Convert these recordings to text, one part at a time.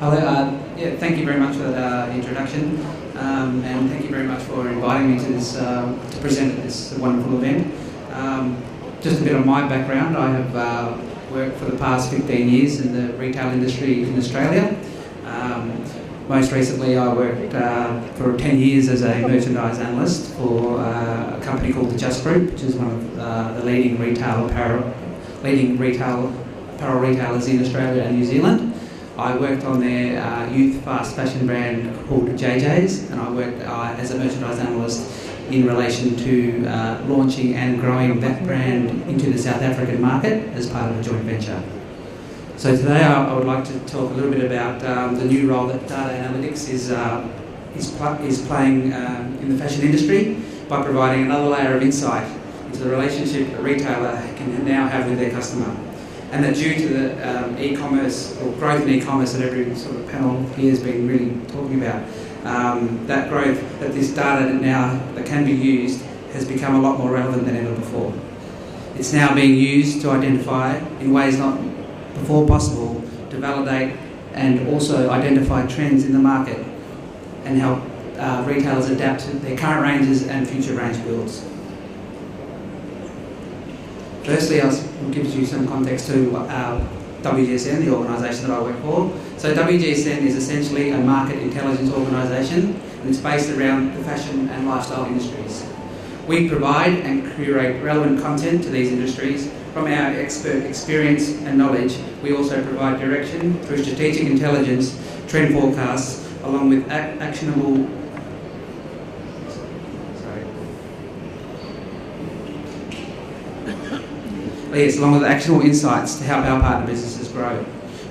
Hello, yeah, thank you very much for that introduction, and thank you very much for inviting me to this to present at this wonderful event. Just a bit of my background. I have worked for the past 15 years in the retail industry in Australia. Most recently, I worked for 10 years as a merchandise analyst for a company called the Just Group, which is one of the leading apparel retailers in Australia and New Zealand. I worked on their youth fast fashion brand called JJ's, and I worked as a merchandise analyst in relation to launching and growing that brand into the South African market as part of a joint venture. So today I would like to talk a little bit about the new role that data analytics is playing in the fashion industry by providing another layer of insight into the relationship a retailer can now have with their customer. And that due to the e-commerce or growth in e-commerce that every sort of panel here has been really talking about, that growth, that this data that can be used has become a lot more relevant than ever before. It's now being used to identify in ways not before possible to validate and also identify trends in the market and help retailers adapt to their current ranges and future range builds. Firstly, I'll give you some context to WGSN, the organisation that I work for. So WGSN is essentially a market intelligence organisation, and it's based around the fashion and lifestyle industries. We provide and curate relevant content to these industries. From our expert experience and knowledge, we also provide direction through strategic intelligence, trend forecasts, along with actionable insights to help our partner businesses grow.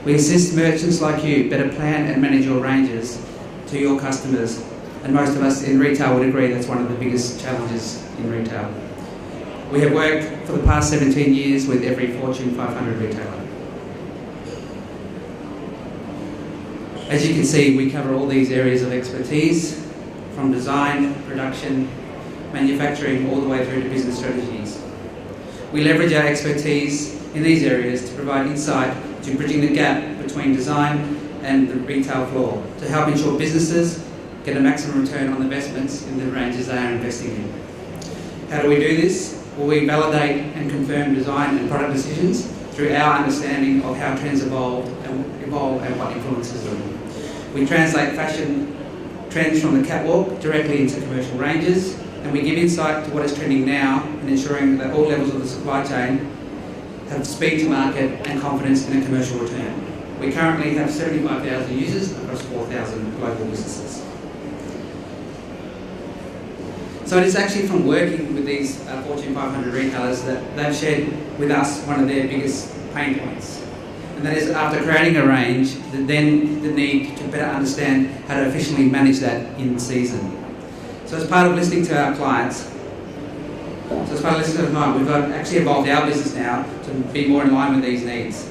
We assist merchants like you better plan and manage your ranges to your customers, and most of us in retail would agree that's one of the biggest challenges in retail. We have worked for the past 17 years with every Fortune 500 retailer. As you can see, we cover all these areas of expertise, from design, production, manufacturing, all the way through to business strategies. We leverage our expertise in these areas to provide insight to bridging the gap between design and the retail floor to help ensure businesses get a maximum return on investments in the ranges they are investing in. How do we do this? Well, we validate and confirm design and product decisions through our understanding of how trends evolve and what influences them. We translate fashion trends from the catwalk directly into commercial ranges, and we give insight to what is trending now and ensuring that all levels of the supply chain have speed to market and confidence in a commercial return. We currently have 75,000 users across 4,000 global businesses. So it is actually from working with these Fortune 500 retailers that they've shared with us one of their biggest pain points. And that is, after creating a range, then the need to better understand how to efficiently manage that in season. So as part of listening to our clients, we've actually evolved our business now to be more in line with these needs.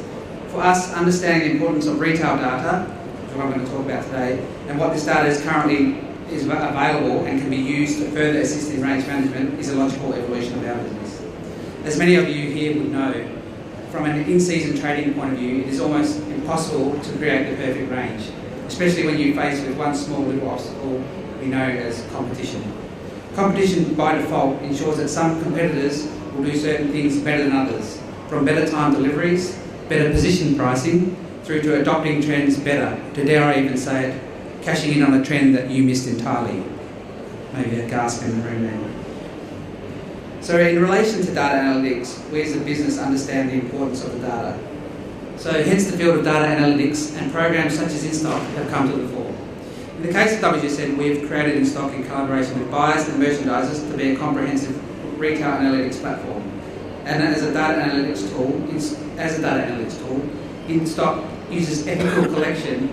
For us, understanding the importance of retail data, which is what I'm going to talk about today, and what this data is currently available and can be used to further assist in range management is a logical evolution of our business. As many of you here would know, from an in-season trading point of view, it is almost impossible to create the perfect range, especially when you're faced with one small little obstacle we know as competition. Competition by default ensures that some competitors will do certain things better than others, from better time deliveries, better position pricing, through to adopting trends better, to dare I even say it, cashing in on a trend that you missed entirely. Maybe a gasp in the room there. So in relation to data analytics, we as a business understand the importance of the data. So hence the field of data analytics and programs such as InStock have come to the fore. In the case of WGSN, we have created InStock in collaboration with buyers and merchandisers to be a comprehensive retail analytics platform. And as a data analytics tool, InStock uses ethical collection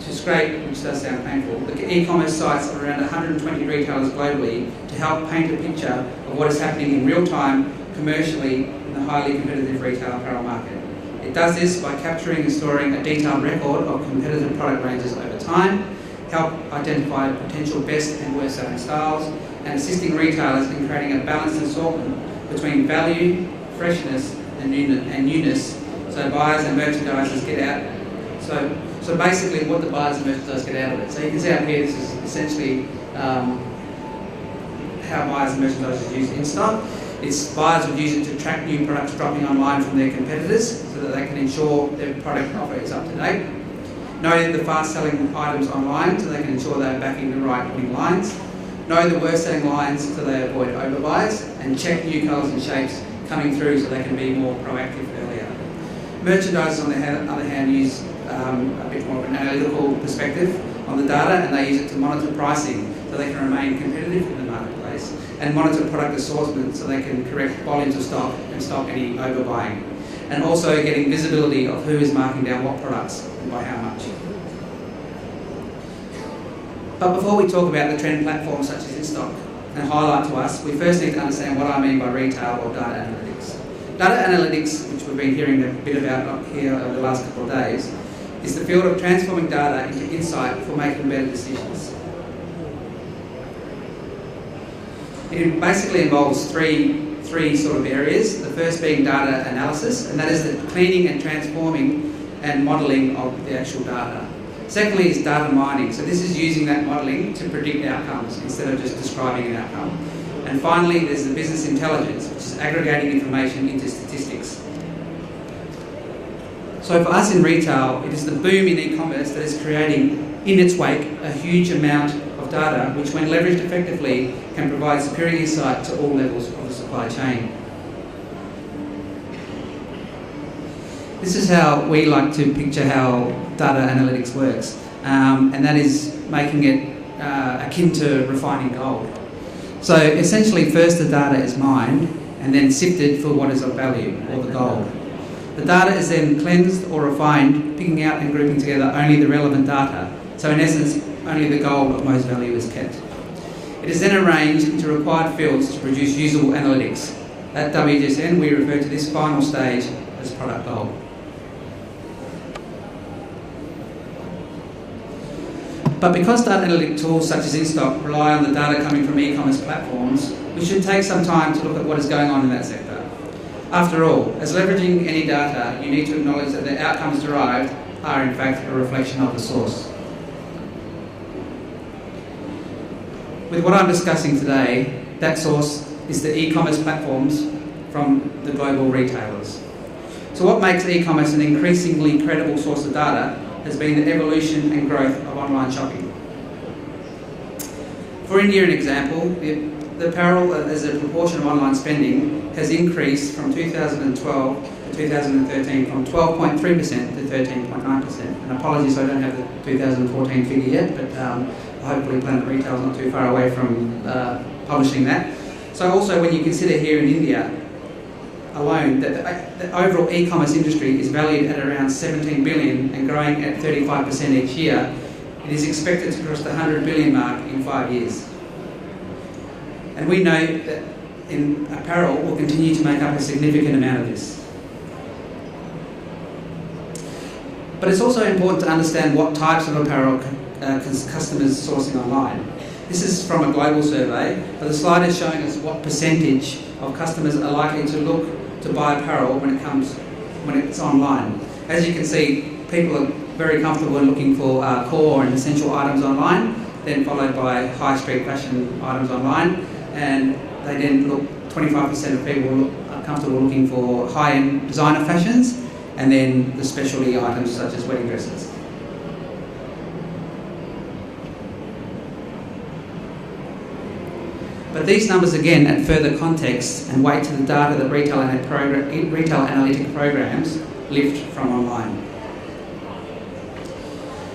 to scrape, which does sound painful, the e-commerce sites of around 120 retailers globally to help paint a picture of what is happening in real time commercially in the highly competitive retail apparel market. It does this by capturing and storing a detailed record of competitive product ranges over time, help identify potential best and worst selling styles, and assisting retailers in creating a balanced assortment between value, freshness, and newness, so buyers and merchandisers get out So basically what the buyers and merchandise get out of it. So you can see up here, this is essentially how buyers and merchandise is used in stock. Buyers would use it to track new products dropping online from their competitors so that they can ensure their product offer is up to date. Know the fast-selling items online so they can ensure they're backing the right winning lines. Know the worst-selling lines so they avoid overbuys. And check new colours and shapes coming through so they can be more proactive earlier. Merchandisers, on the other hand, use a bit more of an analytical perspective on the data, and they use it to monitor pricing so they can remain competitive in the marketplace, and monitor product assortment so they can correct volumes of stock and stop any overbuying, and also getting visibility of who is marking down what products and by how much. But before we talk about the trend platforms such as InStock and highlight to us, we first need to understand what I mean by retail or data analytics. Data analytics, which we've been hearing a bit about here over the last couple of days, is the field of transforming data into insight for making better decisions. It basically involves three sort of areas. The first being data analysis, and that is the cleaning and transforming and modelling of the actual data. Secondly is data mining. So this is using that modelling to predict outcomes instead of just describing an outcome. And finally, there's the business intelligence, which is aggregating information into statistics. So for us in retail, it is the boom in e-commerce that is creating in its wake a huge amount of data, which when leveraged effectively can provide superior insight to all levels of the supply chain. This is how we like to picture how data analytics works, and that is making it akin to refining gold. So essentially first the data is mined and then sifted for what is of value, or the gold. The data is then cleansed or refined, picking out and grouping together only the relevant data. So in essence, only the gold of most value is kept. It is then arranged into required fields to produce usable analytics. At WGSN, we refer to this final stage as product gold. But because data analytic tools such as InStock rely on the data coming from e-commerce platforms, we should take some time to look at what is going on in that sector. After all, as leveraging any data, you need to acknowledge that the outcomes derived are in fact a reflection of the source. With what I'm discussing today, that source is the e-commerce platforms from the global retailers. So what makes e-commerce an increasingly credible source of data has been the evolution and growth of online shopping. For India, an example, the apparel as a proportion of online spending has increased from 2012 to 2013 from 12.3% to 13.9%. And apologies, I don't have the 2014 figure yet, but hopefully Planet Retail is not too far away from publishing that. So also when you consider here in India alone that the overall e-commerce industry is valued at around 17 billion and growing at 35% each year, it is expected to cross the 100 billion mark in 5 years. And we know that in apparel will continue to make up a significant amount of this. But it's also important to understand what types of apparel customers sourcing online. This is from a global survey, but the slide is showing us what percentage of customers are likely to look to buy apparel when it's online. As you can see, people are very comfortable in looking for core and essential items online, then followed by high street fashion items online, and they then look, 25% of people are comfortable looking for high-end designer fashions, and then the specialty items such as wedding dresses. But these numbers again add further context and weight to the data that retail analytic programs lift from online.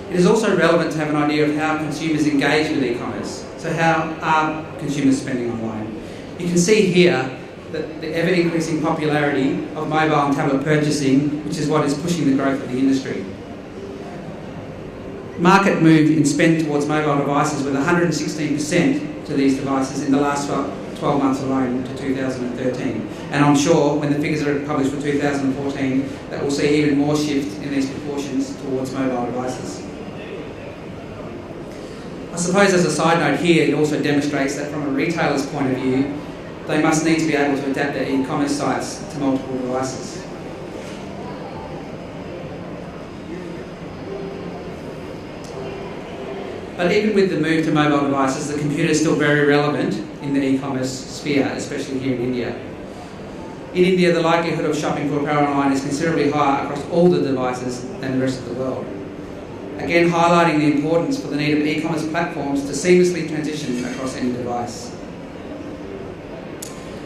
It is also relevant to have an idea of how consumers engage with e-commerce. So how are consumers spending online? You can see here that the ever-increasing popularity of mobile and tablet purchasing, which is what is pushing the growth of the industry. Market move in spend towards mobile devices with 116% to these devices in the last 12 months alone to 2013. And I'm sure when the figures are published for 2014, that we'll see even more shift in these proportions towards mobile devices. I suppose as a side note here, it also demonstrates that from a retailer's point of view, they must need to be able to adapt their e-commerce sites to multiple devices. But even with the move to mobile devices, the computer is still very relevant in the e-commerce sphere, especially here in India. In India, the likelihood of shopping for apparel online is considerably higher across all the devices than the rest of the world. Again, highlighting the importance for the need of e-commerce platforms to seamlessly transition across any device.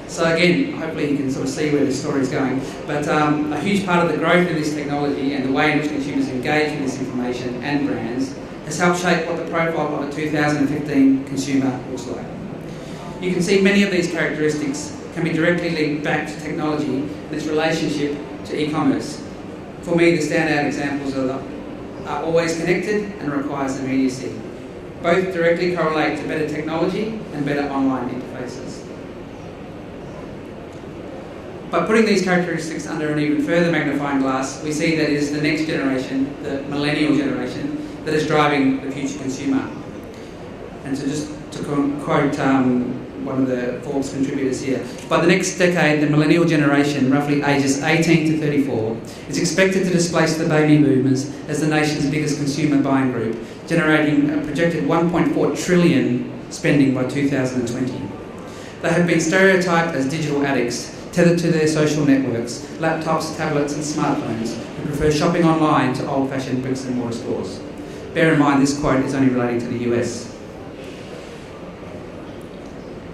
So again, hopefully you can sort of see where this story is going. But a huge part of the growth of this technology and the way in which consumers engage with this information and brands has helped shape what the profile of a 2015 consumer looks like. You can see many of these characteristics can be directly linked back to technology and its relationship to e-commerce. For me, the standout examples are always connected and requires immediacy. Both directly correlate to better technology and better online interfaces. By putting these characteristics under an even further magnifying glass, we see that it is the next generation, the millennial generation, that is driving the future consumer. And so just to quote one of the Forbes contributors here, by the next decade, the millennial generation, roughly ages 18 to 34, is expected to displace the baby boomers as the nation's biggest consumer buying group, generating a projected 1.4 trillion spending by 2020. They have been stereotyped as digital addicts, tethered to their social networks, laptops, tablets and smartphones, who prefer shopping online to old-fashioned bricks and mortar stores. Bear in mind this quote is only relating to the US.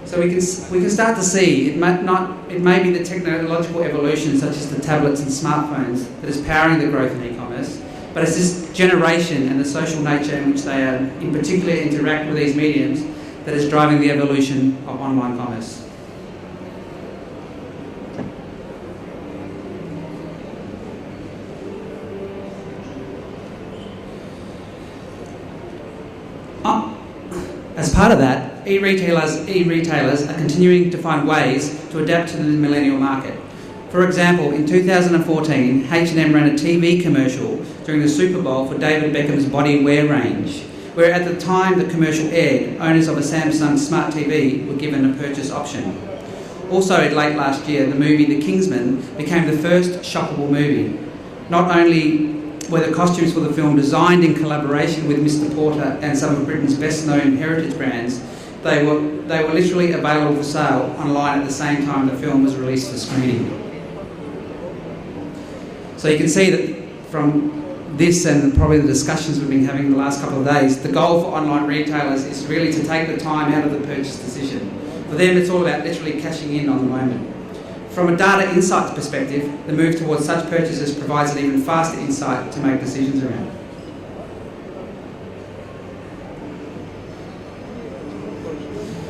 So we can start to see it may be the technological evolution such as the tablets and smartphones that is powering the growth in e-commerce, but it's this generation and the social nature in which they in particular interact with these mediums that is driving the evolution of online commerce. As part of that, e-retailers are continuing to find ways to adapt to the millennial market. For example, in 2014, H&M ran a TV commercial during the Super Bowl for David Beckham's body wear range, where at the time the commercial aired, owners of a Samsung Smart TV were given a purchase option. Also, late last year, the movie The Kingsman became the first shoppable movie. Not only were the costumes for the film designed in collaboration with Mr. Porter and some of Britain's best-known heritage brands, they were literally available for sale online at the same time the film was released for screening. So you can see that from this and probably the discussions we've been having the last couple of days, the goal for online retailers is really to take the time out of the purchase decision. For them, it's all about literally cashing in on the moment. From a data insights perspective, the move towards such purchases provides an even faster insight to make decisions around.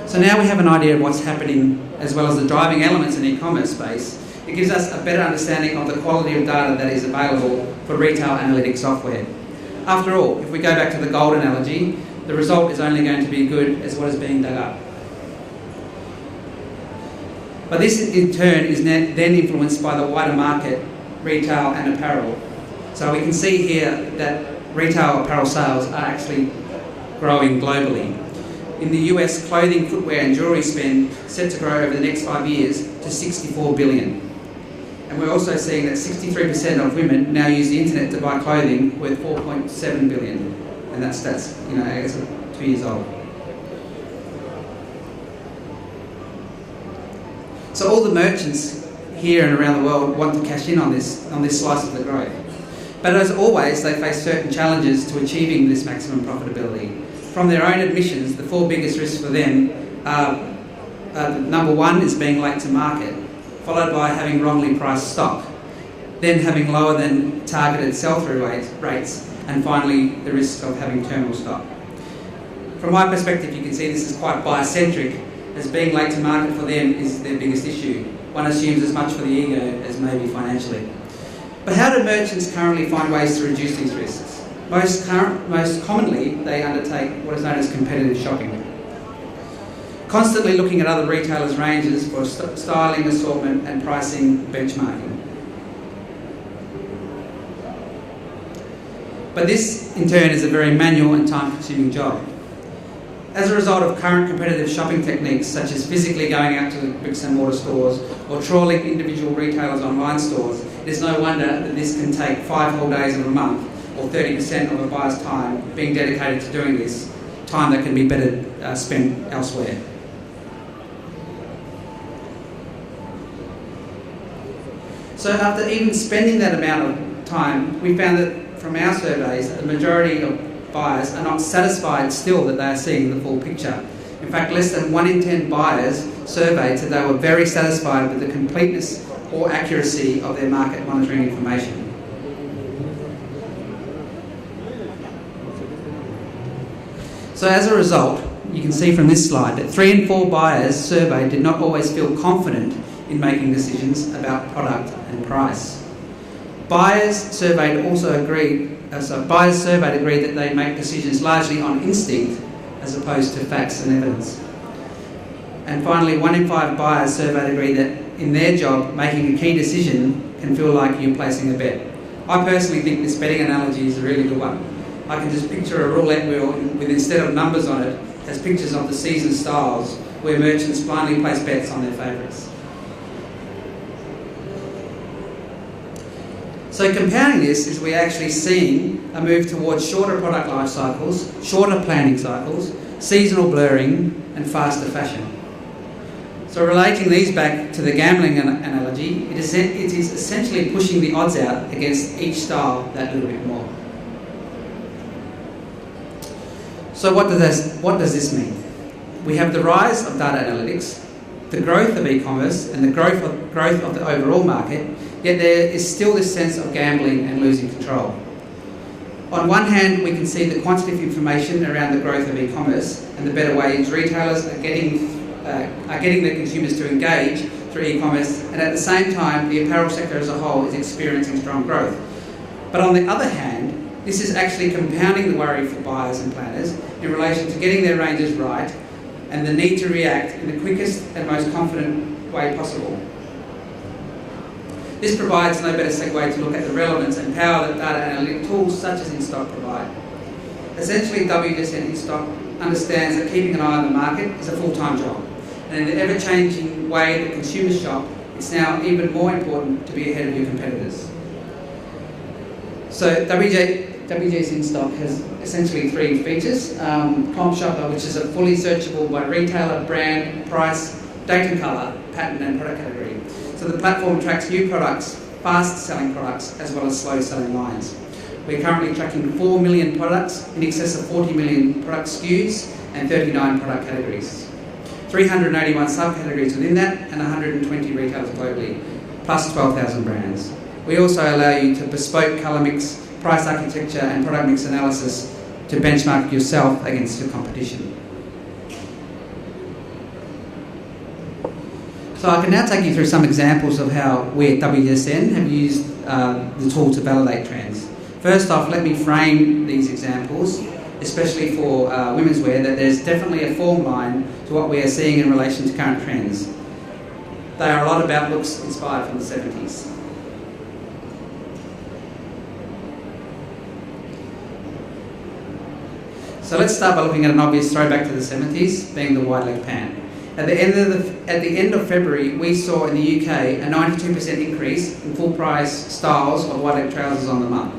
So now we have an idea of what's happening as well as the driving elements in e-commerce space. It gives us a better understanding of the quality of data that is available for retail analytics software. After all, if we go back to the gold analogy, the result is only going to be good as what is being dug up. But this in turn is then influenced by the wider market, retail and apparel. So we can see here that retail apparel sales are actually growing globally. In the US, clothing, footwear and jewellery spend set to grow over the next 5 years to $64 billion. And we're also seeing that 63% of women now use the internet to buy clothing worth $4.7 billion. And that's I guess 2 years old. So all the merchants here and around the world want to cash in on this slice of the growth. But as always, they face certain challenges to achieving this maximum profitability. From their own admissions, the 4 biggest risks for them are number 1 is being late to market, followed by having wrongly priced stock, then having lower than targeted sell-through rates, and finally the risk of having terminal stock. From my perspective, you can see this is quite buyer-centric, as being late to market for them is their biggest issue. One assumes as much for the ego as maybe financially. But how do merchants currently find ways to reduce these risks? Most commonly, they undertake what is known as competitive shopping. Constantly looking at other retailers' ranges for styling, assortment and pricing benchmarking. But this, in turn, is a very manual and time-consuming job. As a result of current competitive shopping techniques, such as physically going out to the bricks and mortar stores or trawling individual retailers' online stores, it is no wonder that this can take 5 whole days of a month, or 30% of a buyer's time being dedicated to doing this, time that can be better spent elsewhere. So after even spending that amount of time, we found that from our surveys, the majority of buyers are not satisfied still that they are seeing the full picture. In fact, less than 1 in 10 buyers surveyed said they were very satisfied with the completeness or accuracy of their market monitoring information. So as a result, you can see from this slide that 3 in 4 buyers surveyed did not always feel confident in making decisions about product and price. Buyers surveyed agreed that they make decisions largely on instinct as opposed to facts and evidence. And finally, 1 in 5 buyers surveyed agreed that in their job, making a key decision can feel like you're placing a bet. I personally think this betting analogy is a really good one. I can just picture a roulette wheel with, instead of numbers on it, has pictures of the season styles where merchants blindly place bets on their favourites. So compounding this is we're actually seeing a move towards shorter product life cycles, shorter planning cycles, seasonal blurring and faster fashion. So relating these back to the gambling analogy, it is essentially pushing the odds out against each style that little bit more. So what does this mean? We have the rise of data analytics, the growth of e-commerce and the growth of the overall market, yet there is still this sense of gambling and losing control. On one hand, we can see the quantitative information around the growth of e-commerce and the better ways retailers are getting their consumers to engage through e-commerce, and at the same time, the apparel sector as a whole is experiencing strong growth. But on the other hand, this is actually compounding the worry for buyers and planners in relation to getting their ranges right and the need to react in the quickest and most confident way possible. This provides no better segue to look at the relevance and power that data analytic tools such as InStock provide. Essentially, WGSN InStock understands that keeping an eye on the market is a full-time job, and in the ever-changing way that consumers shop, it's now even more important to be ahead of your competitors. So WGS InStock has essentially 3 features. Comp Shopper, which is a fully searchable by retailer, brand, price, date and colour, pattern and product category. So the platform tracks new products, fast-selling products, as well as slow-selling lines. We're currently tracking 4 million products, in excess of 40 million product SKUs, and 39 product categories. 381 subcategories within that, and 120 retailers globally, plus 12,000 brands. We also allow you to bespoke colour mix, price architecture and product mix analysis to benchmark yourself against your competition. So I can now take you through some examples of how we at WGSN have used the tool to validate trends. First off, let me frame these examples, especially for women's wear, that there's definitely a form line to what we are seeing in relation to current trends. They are a lot about looks inspired from the 70s. So let's start by looking at an obvious throwback to the 70s, being the wide leg pant. At the end of February, we saw in the UK a 92% increase in full price styles of wide leg trousers on the month,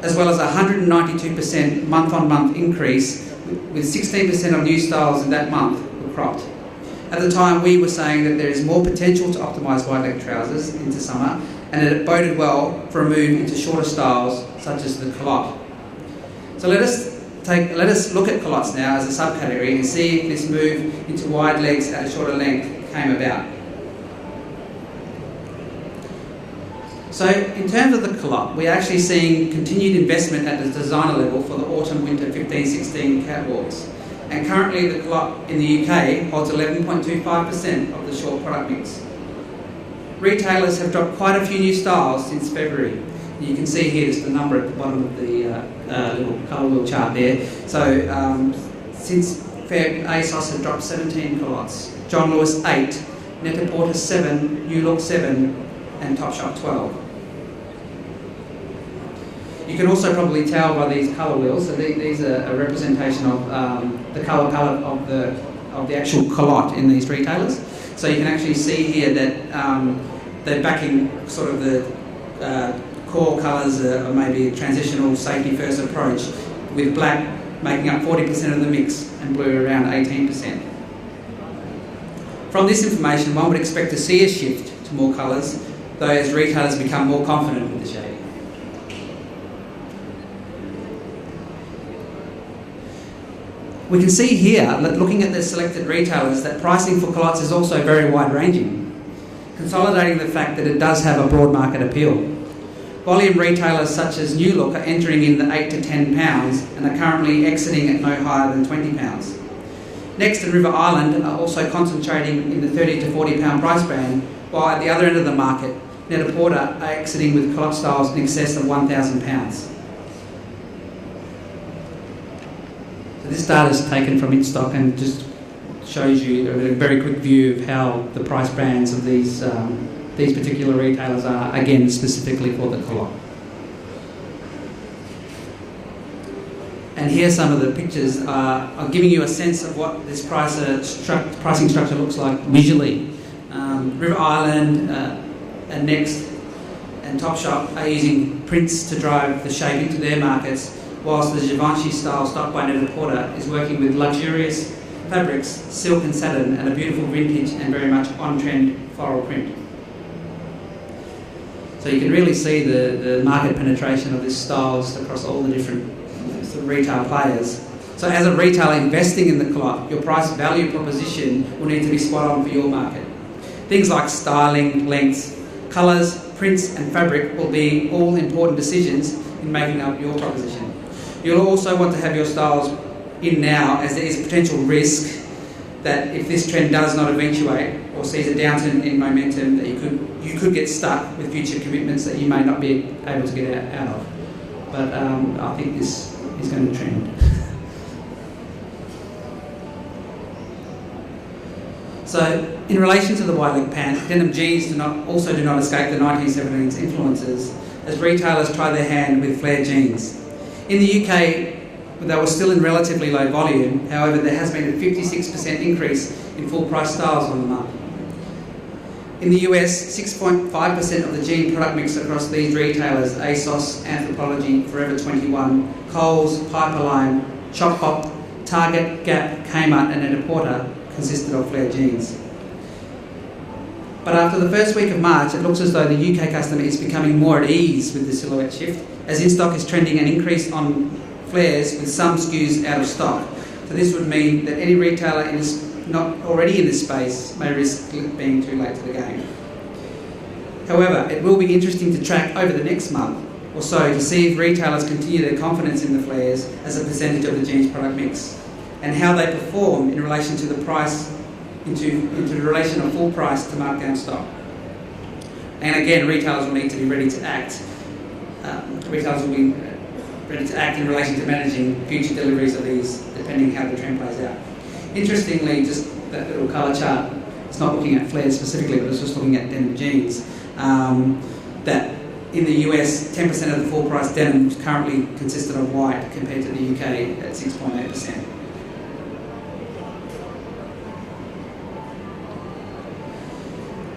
as well as a 192% month-on-month increase, with 16% of new styles in that month were cropped. At the time, we were saying that there is more potential to optimise wide leg trousers into summer, and that it boded well for a move into shorter styles such as the culotte. So let us look at culottes now as a subcategory and see if this move into wide legs at a shorter length came about. So in terms of the culotte, we're actually seeing continued investment at the designer level for the autumn-winter 15-16 catwalks. And currently the culotte in the UK holds 11.25% of the short product mix. Retailers have dropped quite a few new styles since February. You can see here just the number at the bottom of the little colour wheel chart there. So since Feb, ASOS have dropped 17 culottes, John Lewis 8, Net-a-Porter 7, New Look 7 and Topshop 12. You can also probably tell by these colour wheels, so these are a representation of the colour of the actual culotte in these retailers. So you can actually see here that they're backing sort of the core colours are maybe a transitional safety first approach, with black making up 40% of the mix, and blue around 18%. From this information, one would expect to see a shift to more colours, though as retailers become more confident with the shading. We can see here that looking at the selected retailers that pricing for culottes is also very wide-ranging, consolidating the fact that it does have a broad market appeal. Volume retailers such as New Look are entering in the £8 to £10 and are currently exiting at no higher than £20. Next and River Island are also concentrating in the £30 to £40 price band, while at the other end of the market, Net-a-Porter are exiting with culotte styles in excess of £1,000. So this data is taken from InStock and just shows you a very quick view of how the price bands of these particular retailers are, again, specifically for the culotte. And here some of the pictures are giving you a sense of what this pricing structure looks like visually. River Island and Next and Topshop are using prints to drive the shape into their markets, whilst the Givenchy style stock by Net-a-Porter is working with luxurious fabrics, silk and satin, and a beautiful vintage and very much on-trend floral print. So you can really see the market penetration of these styles across all the different retail players. So as a retailer investing in the culotte, your price value proposition will need to be spot on for your market. Things like styling, lengths, colours, prints and fabric will be all important decisions in making up your proposition. You'll also want to have your styles in now, as there is a potential risk that if this trend does not eventuate or sees a downturn in momentum, that you could get stuck with future commitments that you may not be able to get out of. But I think this is going to trend. So, in relation to the wide leg pant, denim jeans do not escape the 1970s influences as retailers try their hand with flared jeans. In the UK, they were still in relatively low volume. However, there has been a 56% increase in full price styles on the market. In the US, 6.5% of the jean product mix across these retailers, ASOS, Anthropologie, Forever 21, Coles, Piperline, Shop Hop, Target, Gap, Kmart and Net-a-Porter consisted of flared jeans. But after the first week of March, it looks as though the UK customer is becoming more at ease with the silhouette shift, as InStock is trending an increase on flares with some SKUs out of stock. So this would mean that any retailer not already in this space may risk being too late to the game. However, it will be interesting to track over the next month or so to see if retailers continue their confidence in the flares as a percentage of the jeans product mix, and how they perform in relation to the price, into the relation of full price to markdown stock. And again, retailers will need to be ready to act. Retailers will be ready to act in relation to managing future deliveries of these, depending how the trend plays out. Interestingly, just that little colour chart, it's not looking at flares specifically, but it's just looking at denim jeans. That in the US, 10% of the full price denim currently consisted of white compared to the UK at 6.8%.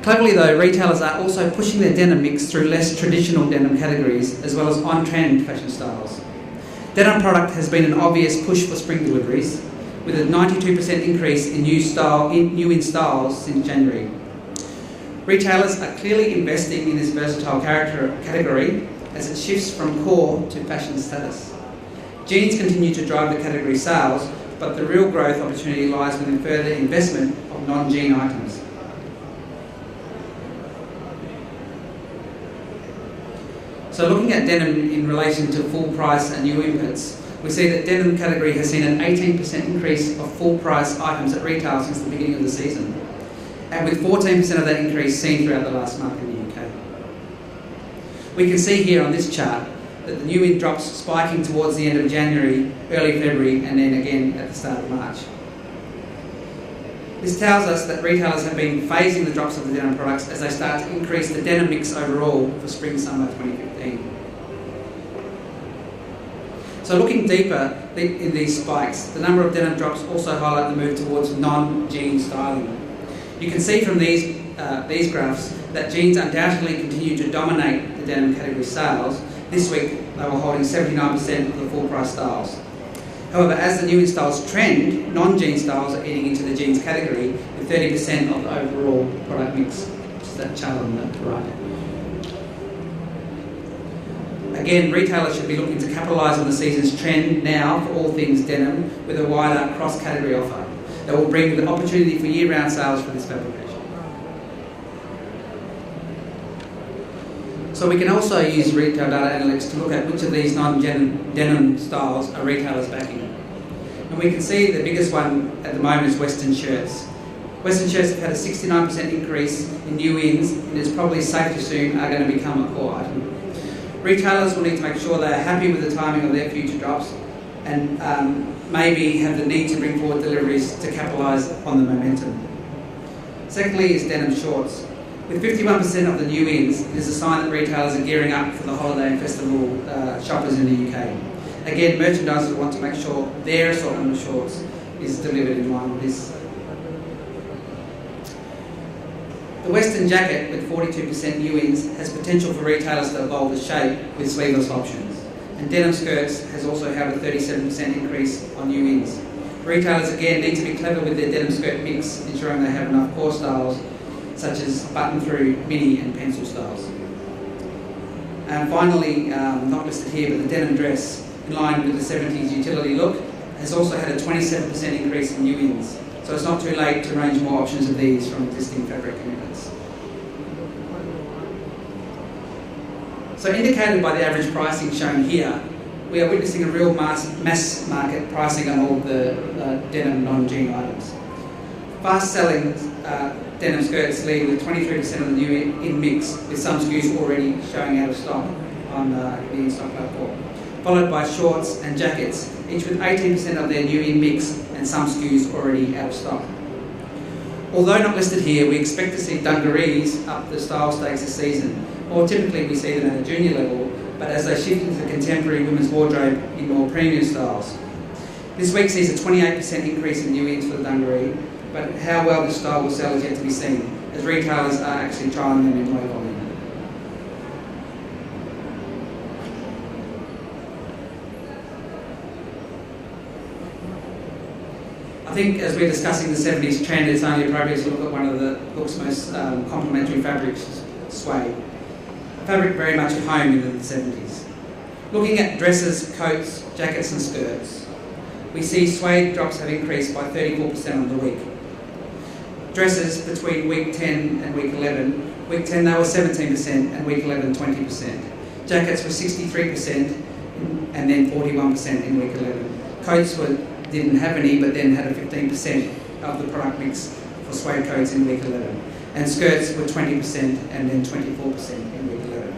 Cleverly though, retailers are also pushing their denim mix through less traditional denim categories as well as on-trend fashion styles. Denim product has been an obvious push for spring deliveries, with a 92% increase in new styles since January. Retailers are clearly investing in this versatile category as it shifts from core to fashion status. Jeans continue to drive the category sales, but the real growth opportunity lies within further investment of non-jean items. So looking at denim in relation to full price and new inputs, we see that denim category has seen an 18% increase of full price items at retail since the beginning of the season, and with 14% of that increase seen throughout the last month in the UK. We can see here on this chart that the new in drops spiking towards the end of January, early February, and then again at the start of March. This tells us that retailers have been phasing the drops of the denim products as they start to increase the denim mix overall for spring-summer 2015. So looking deeper in these spikes, the number of denim drops also highlight the move towards non-jean styling. You can see from these graphs that jeans undoubtedly continue to dominate the denim category sales. This week they were holding 79% of the full price styles. However, as the new styles trend, non-jean styles are eating into the jeans category with 30% of the overall product mix, which is that chart on the right. Again, retailers should be looking to capitalise on the season's trend now for all things denim with a wider cross-category offer that will bring the opportunity for year-round sales for this fabrication. So we can also use retail data analytics to look at which of these non-denim styles are retailers backing. And we can see the biggest one at the moment is Western shirts. Western shirts have had a 69% increase in new ins, and it's probably safe to assume are going to become a core item. Retailers will need to make sure they are happy with the timing of their future drops and maybe have the need to bring forward deliveries to capitalise on the momentum. Secondly is denim shorts. With 51% of the new ins, it is a sign that retailers are gearing up for the holiday and festival shoppers in the UK. Again, merchandisers want to make sure their assortment of shorts is delivered in line with this. The Western jacket, with 42% new ins, has potential for retailers to evolve the shape with sleeveless options. And denim skirts has also had a 37% increase on new ins. Retailers again need to be clever with their denim skirt mix, ensuring they have enough core styles such as button-through, mini and pencil styles. And finally, not listed here, but the denim dress, in line with the 70s utility look, has also had a 27% increase in new ins. So it's not too late to arrange more options of these from existing fabric commitments. So indicated by the average pricing shown here, we are witnessing a real mass market pricing on all of the denim non-jean items. Fast-selling denim skirts lead with 23% of the new in mix, with some SKUs already showing out of stock on the in-stock platform, followed by shorts and jackets, each with 18% of their new in mix and some SKUs already out of stock. Although not listed here, we expect to see dungarees up the style stakes this season. More typically we see them at a junior level, but as they shift into the contemporary women's wardrobe in more premium styles. This week sees a 28% increase in new ins for the dungaree, but how well this style will sell is yet to be seen, as retailers are actually trialling them in low volume. I think as we're discussing the 70s trend, it's only appropriate to look at one of the book's most complementary fabrics, suede. A fabric very much at home in the 70s. Looking at dresses, coats, jackets and skirts, we see suede drops have increased by 34% on the week. Dresses between week 10 and week 11, week 10 they were 17% and week 11 20%. Jackets were 63% and then 41% in week 11. Coats didn't have any but then had a 15% of the product mix for suede coats in week 11. And skirts were 20% and then 24% in week 11.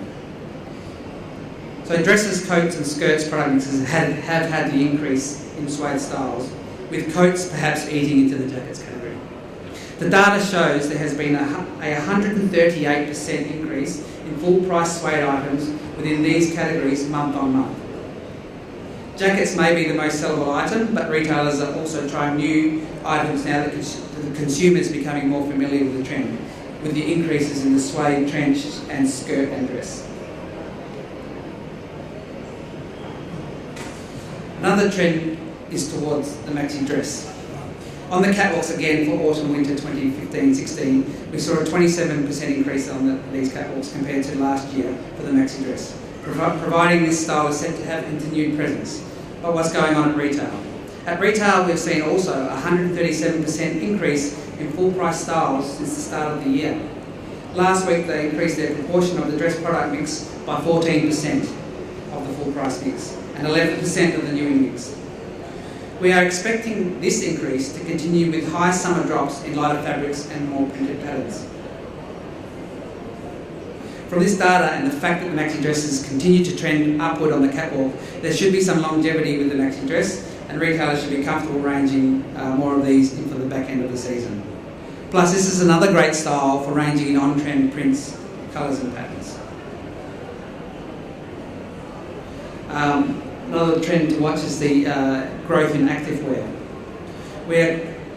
So dresses, coats and skirts product mixes have had the increase in suede styles, with coats perhaps eating into the jackets category. The data shows there has been a 138% increase in full price suede items within these categories month on month. Jackets may be the most sellable item, but retailers are also trying new items now that the consumer is becoming more familiar with the trend, with the increases in the suede, trench and skirt and dress. Another trend is towards the maxi dress. On the catwalks again for autumn-winter 2015-16, we saw a 27% increase on these catwalks compared to last year for the maxi dress, providing this style is set to have continued presence. But what's going on at retail? At retail, we've seen also a 137% increase in full-price styles since the start of the year. Last week, they increased their proportion of the dress product mix by 14% of the full-price mix and 11% of the new mix. We are expecting this increase to continue with high summer drops in lighter fabrics and more printed patterns. From this data and the fact that the maxi dresses continue to trend upward on the catwalk, there should be some longevity with the maxi dress, and retailers should be comfortable ranging more of these in for the back end of the season. Plus, this is another great style for ranging in on-trend prints, colours and patterns. Another trend to watch is the growth in activewear.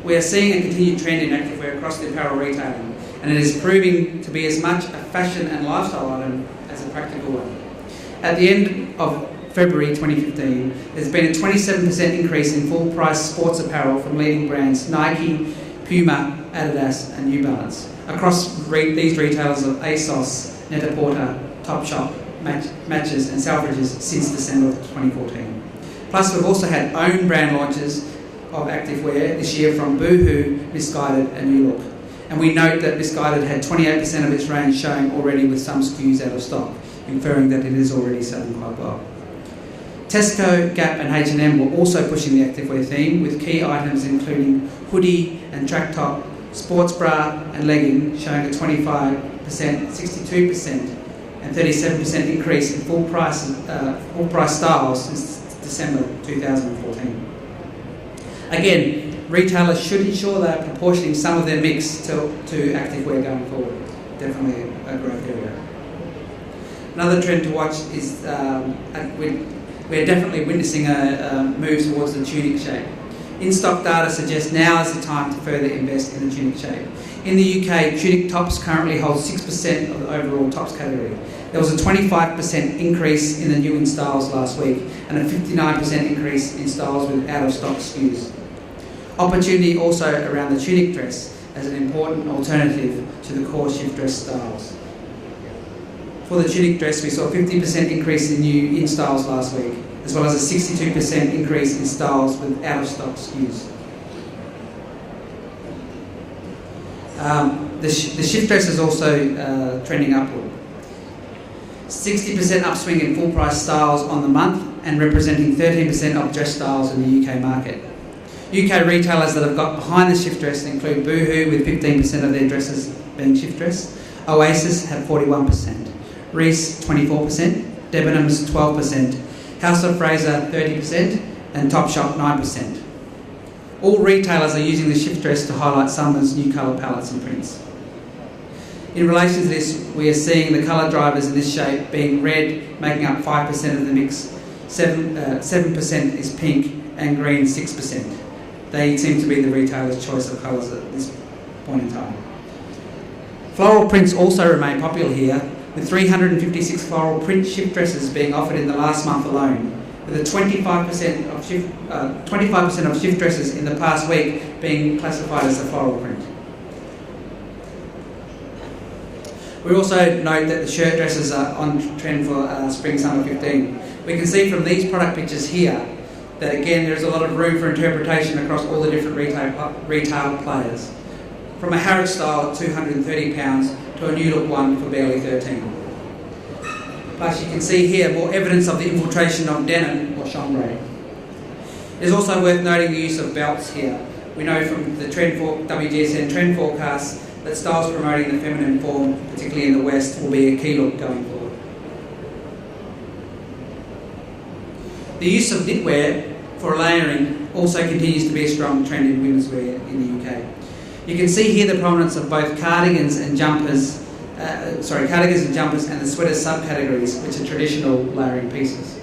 We are seeing a continued trend in activewear across the apparel retailing, and it is proving to be as much a fashion and lifestyle item as a practical one. At the end of February 2015, there's been a 27% increase in full-price sports apparel from leading brands Nike, Puma, Adidas and New Balance across these retailers of ASOS, Net-a-Porter, Topshop, Matches and Selfridges since December of 2014. Plus, we've also had own brand launches of activewear this year from Boohoo, Missguided and New Look. And we note that Missguided had 28% of its range showing already with some SKUs out of stock, inferring that it is already selling quite well. Tesco, Gap and H&M were also pushing the activewear theme with key items including hoodie and track top, sports bra and legging showing a 25%, 62% and 37% increase in full price styles since December 2014. Again, retailers should ensure they are proportioning some of their mix to activewear going forward. Definitely a growth area. Another trend to watch is we're definitely witnessing a move towards the tunic shape. In-stock data suggests now is the time to further invest in the tunic shape. In the UK, tunic tops currently hold 6% of the overall tops category. There was a 25% increase in the new in styles last week and a 59% increase in styles with out-of-stock SKUs. Opportunity also around the tunic dress as an important alternative to the core shift dress styles. For the tunic dress, we saw a 50% increase in new in styles last week, as well as a 62% increase in styles with out-of-stock SKUs. The shift dress is also trending upward. 60% upswing in full price styles on the month and representing 13% of dress styles in the UK market. UK retailers that have got behind the shift dress include Boohoo with 15% of their dresses being shift dress, Oasis had 41%, Reese 24%, Debenhams 12%, House of Fraser 30% and Topshop 9%. All retailers are using the shift dress to highlight summer's new colour palettes and prints. In relation to this, we are seeing the colour drivers in this shape being red making up 5% of the mix, 7% is pink and green 6%. They seem to be the retailer's choice of colours at this point in time. Floral prints also remain popular here, with 356 floral print shift dresses being offered in the last month alone, with a 25% of shift dresses in the past week being classified as a floral print. We also note that the shirt dresses are on trend for Spring/Summer 15. We can see from these product pictures here that again there is a lot of room for interpretation across all the different retail players. From a Harrods style at £230 to a New Look one for barely $13. Plus you can see here more evidence of the infiltration of denim or chambray. It is also worth noting the use of belts here. We know from the WGSN trend forecasts that styles promoting the feminine form, particularly in the West, will be a key look going forward. The use of knitwear for layering also continues to be a strong trend in women's wear in the UK. You can see here the prominence of both cardigans and jumpers and the sweater subcategories, which are traditional layering pieces.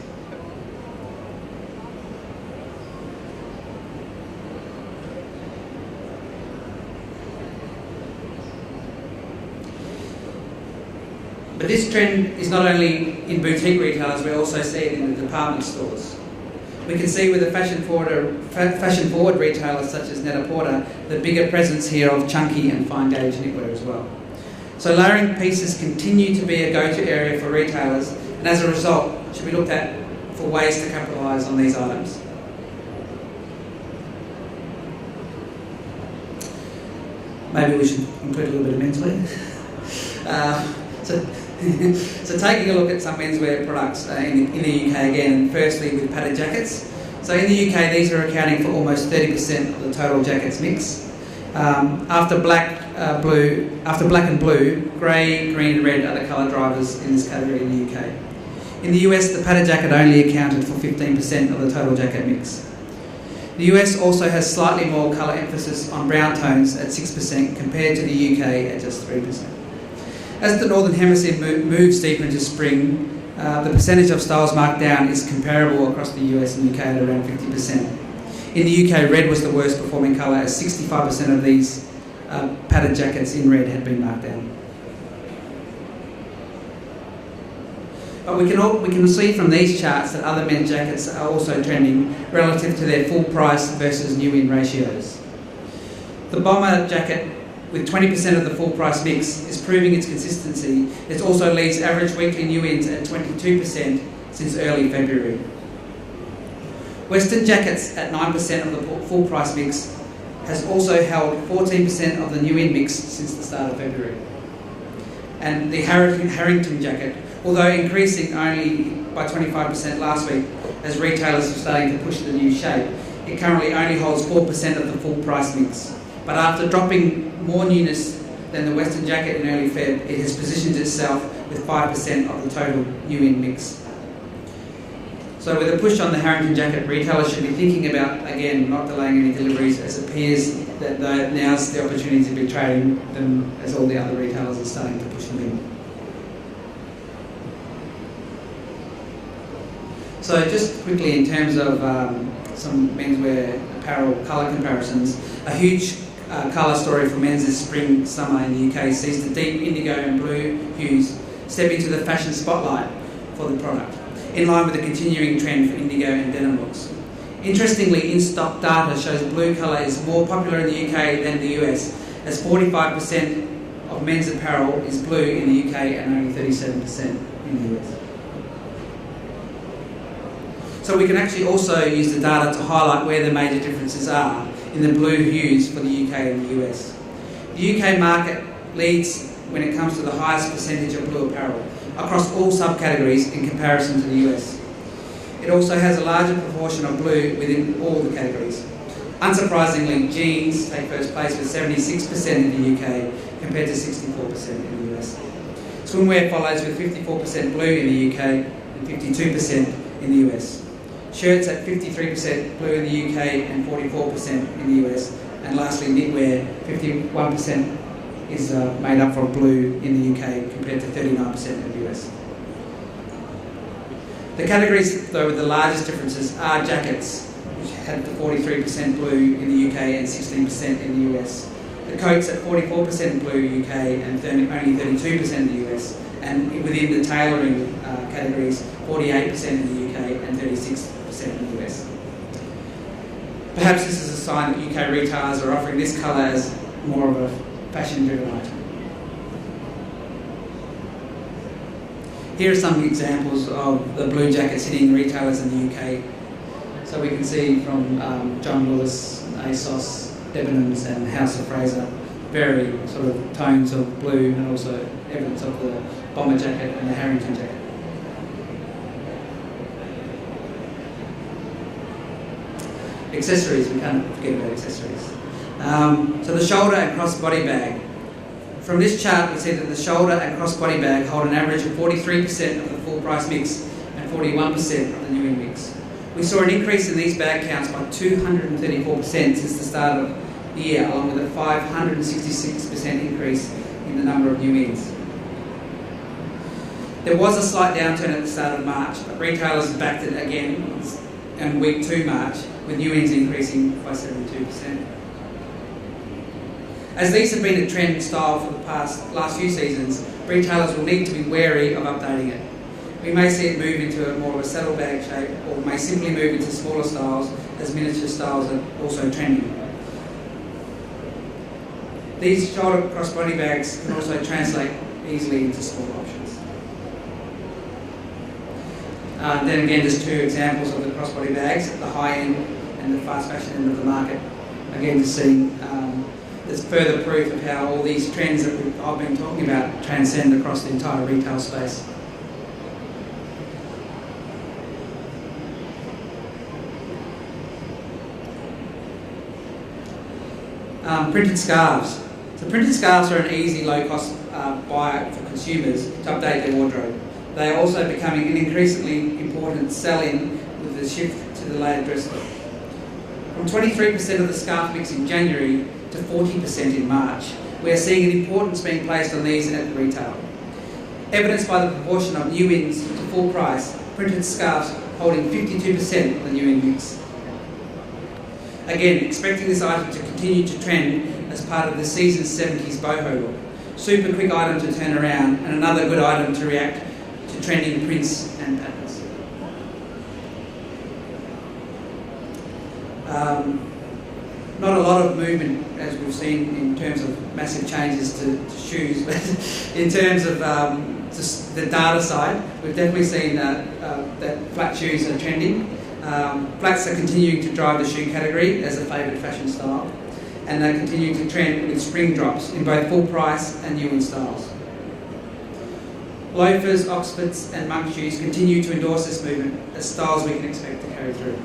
But this trend is not only in boutique retailers, we also see it in the department stores. We can see with the fashion-forward retailers such as Net-a-Porter the bigger presence here of chunky and fine gauge knitwear as well. So layering pieces continue to be a go-to area for retailers, and as a result should be looked at for ways to capitalise on these items. Maybe we should include a little bit of menswear. So taking a look at some menswear products in the UK again, firstly with padded jackets. So in the UK these are accounting for almost 30% of the total jackets mix. After black and blue, grey, green and red are the colour drivers in this category in the UK. In the US the padded jacket only accounted for 15% of the total jacket mix. The US also has slightly more colour emphasis on brown tones at 6% compared to the UK at just 3%. As the Northern Hemisphere moves deeper into spring, the percentage of styles marked down is comparable across the US and UK at around 50%. In the UK, red was the worst performing colour as 65% of these padded jackets in red had been marked down. But we can see from these charts that other men's jackets are also trending relative to their full price versus new-in ratios. The bomber jacket, with 20% of the full price mix, is proving its consistency. It also leads average weekly new-ins at 22% since early February. Western jackets at 9% of the full price mix has also held 14% of the new-in mix since the start of February. And the Harrington jacket, although increasing only by 25% last week as retailers are starting to push the new shape, it currently only holds 4% of the full price mix. But after dropping more newness than the Western jacket in early Feb, it has positioned itself with 5% of the total new-in mix. So with a push on the Harrington jacket, retailers should be thinking about, again, not delaying any deliveries, as it appears that now's the opportunity to be trading them as all the other retailers are starting to push them in. So just quickly, in terms of some menswear apparel colour comparisons, a huge colour story for men's this spring-summer in the UK sees the deep indigo and blue hues step into the fashion spotlight for the product, in line with the continuing trend for indigo and denim looks. Interestingly, in-stock data shows blue colour is more popular in the UK than the US, as 45% of men's apparel is blue in the UK and only 37% in the US. So we can actually also use the data to highlight where the major differences are in the blue hues for the UK and the US. The UK market leads when it comes to the highest percentage of blue apparel across all subcategories in comparison to the US. It also has a larger proportion of blue within all the categories. Unsurprisingly, jeans take first place with 76% in the UK compared to 64% in the US. Swimwear follows with 54% blue in the UK and 52% in the US. Shirts at 53% blue in the UK and 44% in the US. And lastly, knitwear, 51% is made up from blue in the UK compared to 39% in the US. The categories, though, with the largest differences are jackets, which had 43% blue in the UK and 16% in the US. The coats at 44% blue UK and only 32% in the US. And within the tailoring categories, 48% in the UK and 36% in the US. Perhaps this is a sign that UK retailers are offering this colour as more of a fashion-driven item. Here are some examples of the blue jackets hitting retailers in the UK. So we can see from John Lewis, ASOS, Debenhams and House of Fraser, very sort of tones of blue and also evidence of the bomber jacket and the Harrington jacket. Accessories, we can't forget about accessories. So the shoulder and crossbody bag. From this chart, we see that the shoulder and crossbody bag hold an average of 43% of the full price mix and 41% of the new-in mix. We saw an increase in these bag counts by 234% since the start of the year, along with a 566% increase in the number of new-ins. There was a slight downturn at the start of March, but retailers backed it again in week 2 March, with new-ins increasing by 72%. As these have been a trend style for the last few seasons, retailers will need to be wary of updating it. We may see it move into more of a saddlebag shape, or may simply move into smaller styles, as miniature styles are also trending. These shoulder crossbody bags can also translate easily into smaller options. Then again, just 2 examples of the crossbody bags at the high end and the fast fashion end of the market. Again, just seeing there's further proof of how all these trends that I've been talking about transcend across the entire retail space. Printed scarves. So printed scarves are an easy, low-cost buy for consumers to update their wardrobe. They are also becoming an increasingly important sell-in with the shift to the layered dress look. From 23% of the scarf mix in January to 40% in March, we are seeing an importance being placed on these at the retail. Evidenced by the proportion of new-ins to full price, printed scarves holding 52% of the new-in mix. Again, expecting this item to continue to trend as part of the season's 70s boho look. Super quick item to turn around and another good item to react to trending prints and patterns. Not a lot of movement, as we've seen, in terms of massive changes to shoes, but in terms of just the data side, we've definitely seen that flat shoes are trending. Flats are continuing to drive the shoe category as a favoured fashion style, and they're continuing to trend with spring drops in both full price and new in styles. Loafers, Oxfords and monk shoes continue to endorse this movement as styles we can expect to carry through.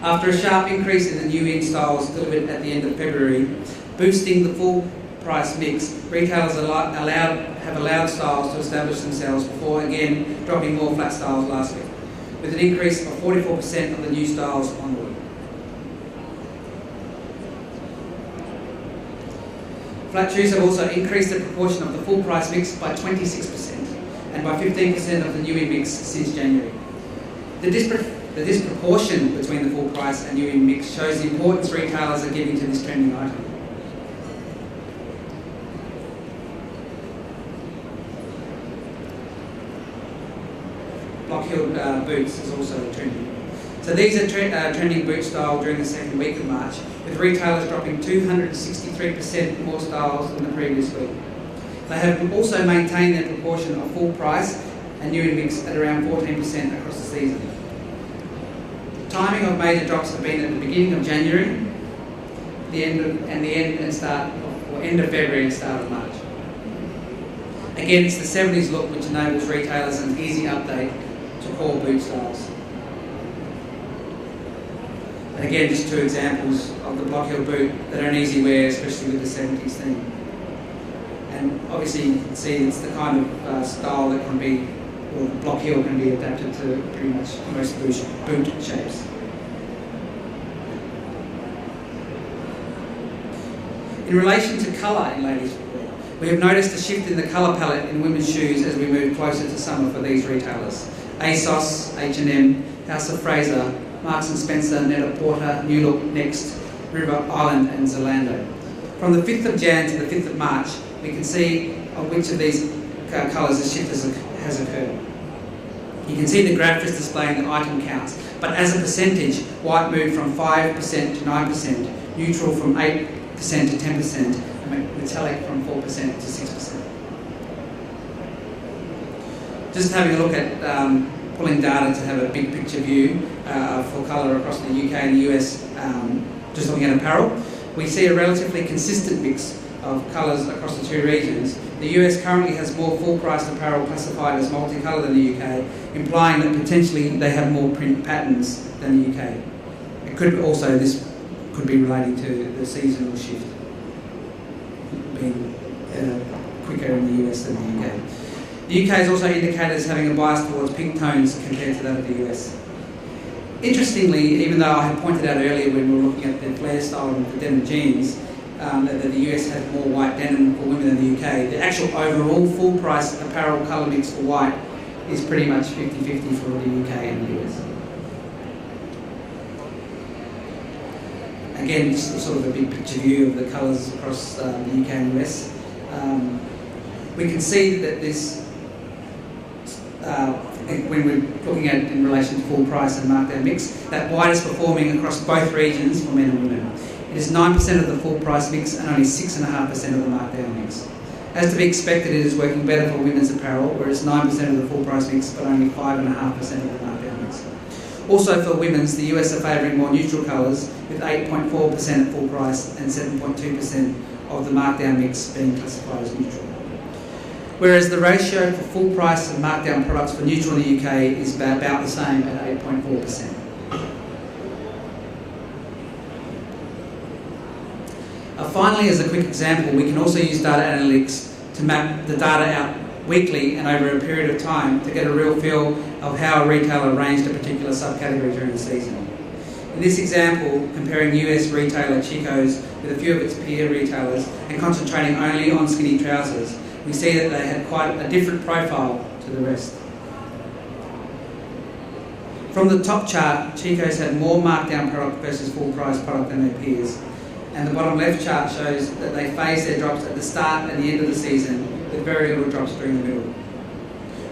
After a sharp increase in the new in styles delivered at the end of February, boosting the full price mix, retailers have allowed styles to establish themselves before again dropping more flat styles last week, with an increase of 44% of the new styles on order. Flat shoes have also increased the proportion of the full price mix by 26% and by 15% of the new in mix since January. The disproportion between the full price and new in mix shows the importance retailers are giving to this trending item. Block-heeled boots is also trending. So these are trending boot style during the second week of March, with retailers dropping 263% more styles than the previous week. They have also maintained their proportion of full price and new in mix at around 14% across the season. The timing of major drops have been at the beginning of January, end of February and start of March. Again, it's the 70s look which enables retailers an easy update to core boot styles. And again, just two examples of the block-heel boot that are an easy wear, especially with the 70s theme. And obviously you can see it's the kind of style that can be, or the block heel can be adapted to pretty much most boot shapes. In relation to colour in ladies' footwear, we have noticed a shift in the colour palette in women's shoes as we move closer to summer for these retailers. ASOS, H&M, House of Fraser, Marks & Spencer, Net-a-Porter, New Look, Next, River Island and Zalando. From the 5th of Jan to the 5th of March, we can see on which of these colours the shift has occurred. You can see the graph is displaying the item counts, but as a percentage, white moved from 5% to 9%, neutral from 8% to 10%, and metallic from 4% to 6%. Just having a look at pulling data to have a big picture view for colour across the UK and the US, just looking at apparel, we see a relatively consistent mix of colours across the two regions. The US currently has more full-priced apparel classified as multicolour than the UK, implying that potentially they have more print patterns than the UK. This could be relating to the seasonal shift being quicker in the US than the UK. The UK is also indicated as having a bias towards pink tones compared to that of the US. Interestingly, even though I had pointed out earlier when we were looking at the flare style and the denim jeans, that the US had more white denim for women than the UK, the actual overall full price apparel colour mix for white is pretty much 50-50 for the UK and the US. Again, just sort of a big picture view of the colours across the UK and US. We can see that this, when we're looking at it in relation to full price and markdown mix, that white is performing across both regions for men and women. It is 9% of the full price mix and only 6.5% of the markdown mix. As to be expected, it is working better for women's apparel, where it's 9% of the full price mix but only 5.5% of the markdown mix. Also for women's, the US are favouring more neutral colours, with 8.4% at full price and 7.2% of the markdown mix being classified as neutral. Whereas the ratio for full price and markdown products for neutral in the UK is about the same at 8.4%. Finally, as a quick example, we can also use data analytics to map the data out weekly and over a period of time to get a real feel of how a retailer arranged a particular subcategory during the season. In this example, comparing US retailer Chico's with a few of its peer retailers and concentrating only on skinny trousers, we see that they had quite a different profile to the rest. From the top chart, Chico's had more markdown product versus full price product than their peers. And the bottom left chart shows that they phased their drops at the start and the end of the season, with very little drops during the middle.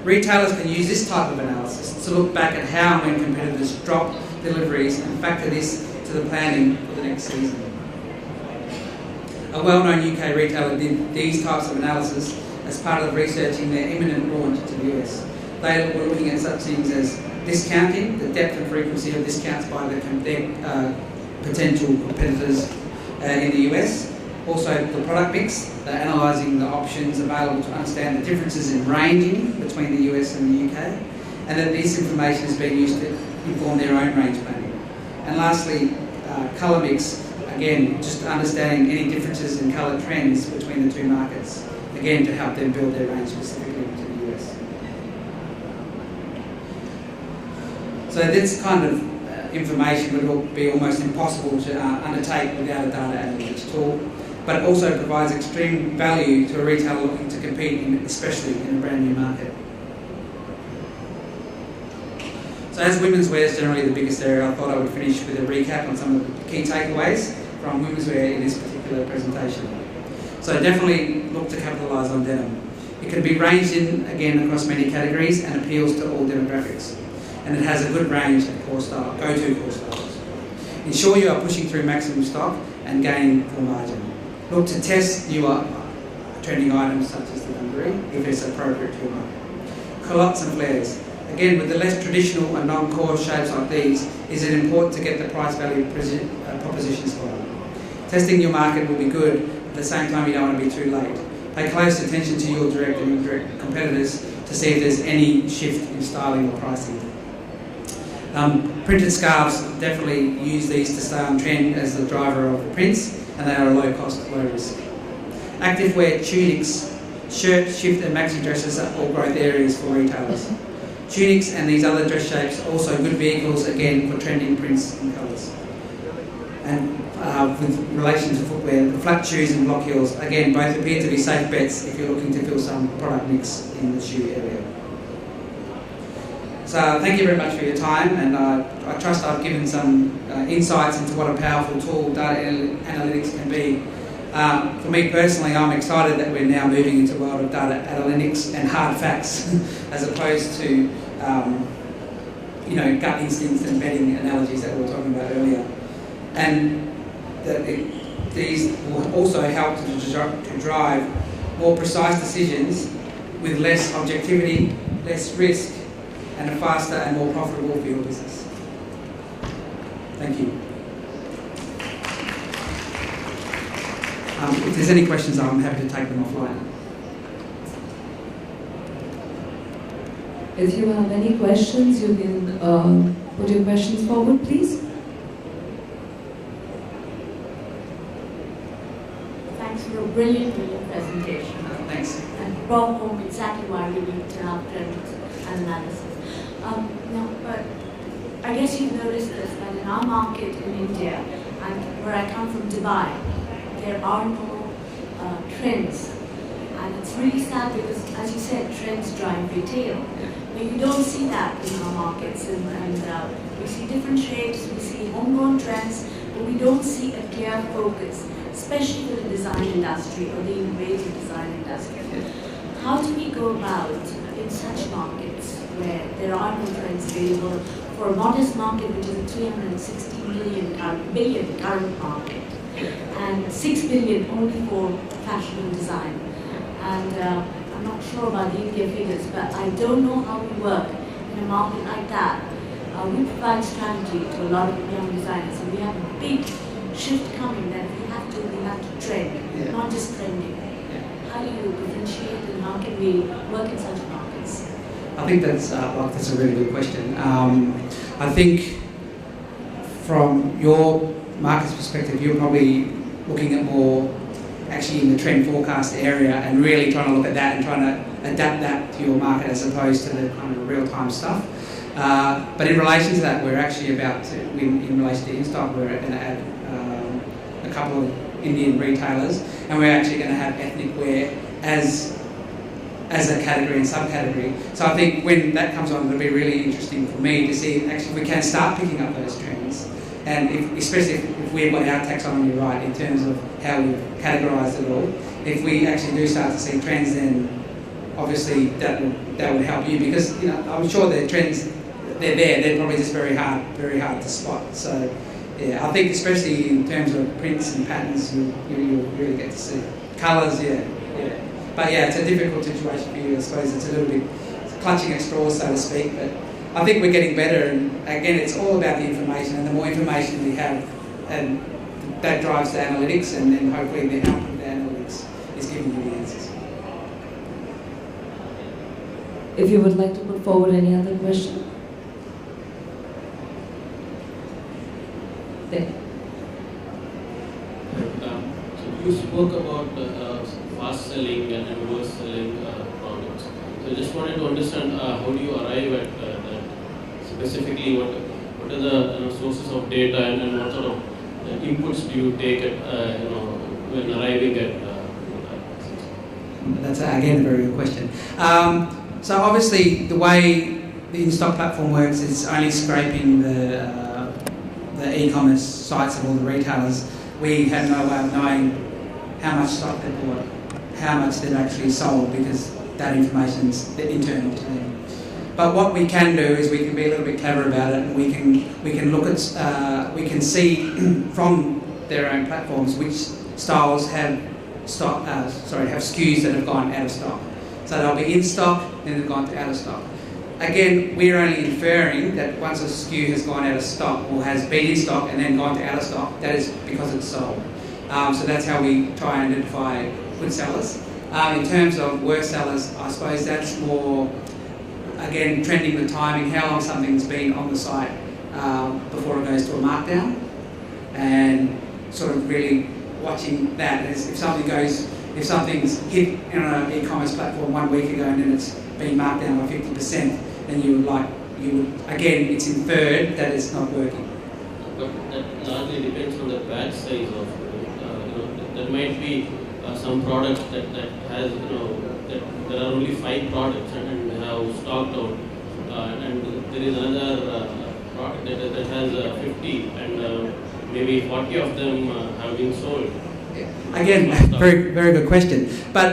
Retailers can use this type of analysis to look back at how and when competitors drop deliveries and factor this to the planning for the next season. A well-known UK retailer did these types of analysis as part of researching their imminent launch to the US. They were looking at such things as discounting, the depth and frequency of discounts by their potential competitors in the US. Also the product mix, they're analysing the options available to understand the differences in ranging between the US and the UK, and that this information is being used to inform their own range planning. And lastly, colour mix, again, just understanding any differences in colour trends between the two markets, again to help them build their range specifically to the US. So this kind of information would be almost impossible to undertake without a data analytics tool, but it also provides extreme value to a retailer looking to compete, especially in a brand new market. So as women's wear is generally the biggest area, I thought I would finish with a recap on some of the key takeaways from women's wear in this particular presentation. So definitely look to capitalise on denim. It can be ranged in, again, across many categories and appeals to all demographics. And it has a good range of go-to core styles. Ensure you are pushing through maximum stock and gaining full margin. Look to test newer trending items such as the dungaree if it's appropriate to your market. Culottes and flares. Again, with the less traditional and non-core shapes like these, is it important to get the price-value propositions for them. Testing your market will be good, at the same time you don't want to be too late. Pay close attention to your direct and indirect competitors to see if there's any shift in styling or pricing. Printed scarves, definitely use these to stay on trend as the driver of the prints, and they are a low cost, low risk. Active wear tunics, shirt, shift and maxi dresses are all growth areas for retailers. Tunics and these other dress shapes also good vehicles again for trending prints and colours. And with relation to footwear, the flat shoes and block heels, again both appear to be safe bets if you're looking to fill some product mix in the shoe area. So thank you very much for your time, and I trust I've given some insights into what a powerful tool data analytics can be. For me personally, I'm excited that we're now moving into a world of data analytics and hard facts as opposed to gut instincts and betting analogies that we were talking about earlier. And that these will also help to drive more precise decisions with less objectivity, less risk, and a faster and more profitable for your business. Thank you. If there's any questions, I'm happy to take them offline. If you have any questions, you can put your questions forward, please. Thanks for a brilliant presentation. Thanks. And brought home exactly why we need to have trend analysis. But I guess you've noticed this, that in our market in India, and where I come from, Dubai, there are no trends. And it's really sad because, as you said, trends drive retail. But you don't see that in our markets. And we see different shapes, we see homegrown trends, but we don't see a clear focus, especially for the design industry or the innovative design industry. How do we go about in such markets where there are no trends available for a modest market, which is a 360 billion current market, and 6 billion only for fashion and design? And I'm not sure about the India figures, but I don't know how we work in a market like that. We provide strategy to a lot of young designers, and we have a big shift coming that we have to trend, not just trending. How do you differentiate, and how can we work in such markets? I think that's a really good question. I think from your market's perspective, you're probably looking at more actually in the trend forecast area and really trying to look at that and trying to adapt that to your market as opposed to the kind of real-time stuff. But in relation to that, we're actually about to, in relation to InStock, we're going to add a couple of Indian retailers, and we're actually going to have ethnic wear as a category and subcategory. So I think when that comes on, it'll be really interesting for me to see actually we can start picking up those trends, and especially if we've got our taxonomy right in terms of how we've categorised it all. If we actually do start to see trends, then obviously that would help you, because I'm sure the trends, they're there. They're probably just very hard to spot. So yeah, I think especially in terms of prints and patterns, you'll really get to see colours. Yeah. But yeah, it's a difficult situation for you. I suppose it's a little bit clutching at straws, so to speak. But I think we're getting better. And again, it's all about the information, and the more information we have, and that drives the analytics, and then hopefully the output of the analytics is giving you the answers. If you would like to put forward any other question. There. So you spoke about fast selling and reverse selling products. So I just wanted to understand how do you arrive at that? Specifically, what are the sources of data, and what sort of inputs do you take at when arriving at that? That's again a very good question. So obviously the way the in-stock platform works is only scraping the e-commerce sites of all the retailers. We have no way of knowing how much stock they bought, how much they've actually sold, because that information is internal to them. But what we can do is we can be a little bit clever about it, and we can look at we can see from their own platforms which styles have SKUs that have gone out of stock. So they'll be in stock, then they've gone to out of stock. Again, we're only inferring that once a SKU has gone out of stock, or has been in stock and then gone to out of stock, that is because it's sold. So that's how we try and identify good sellers. In terms of worse sellers, I suppose that's more, again, trending the timing, how long something's been on the site before it goes to a markdown, and sort of really watching that. As if something's hit on an e-commerce platform 1 week ago and then it's been marked down by 50%, then again, it's inferred that it's not working. But that largely depends on the batch size of there might be some products that has that there are only 5 products and have stocked out, and there is another product that has 50 and maybe 40 of them have been sold. Again, very, very good question. But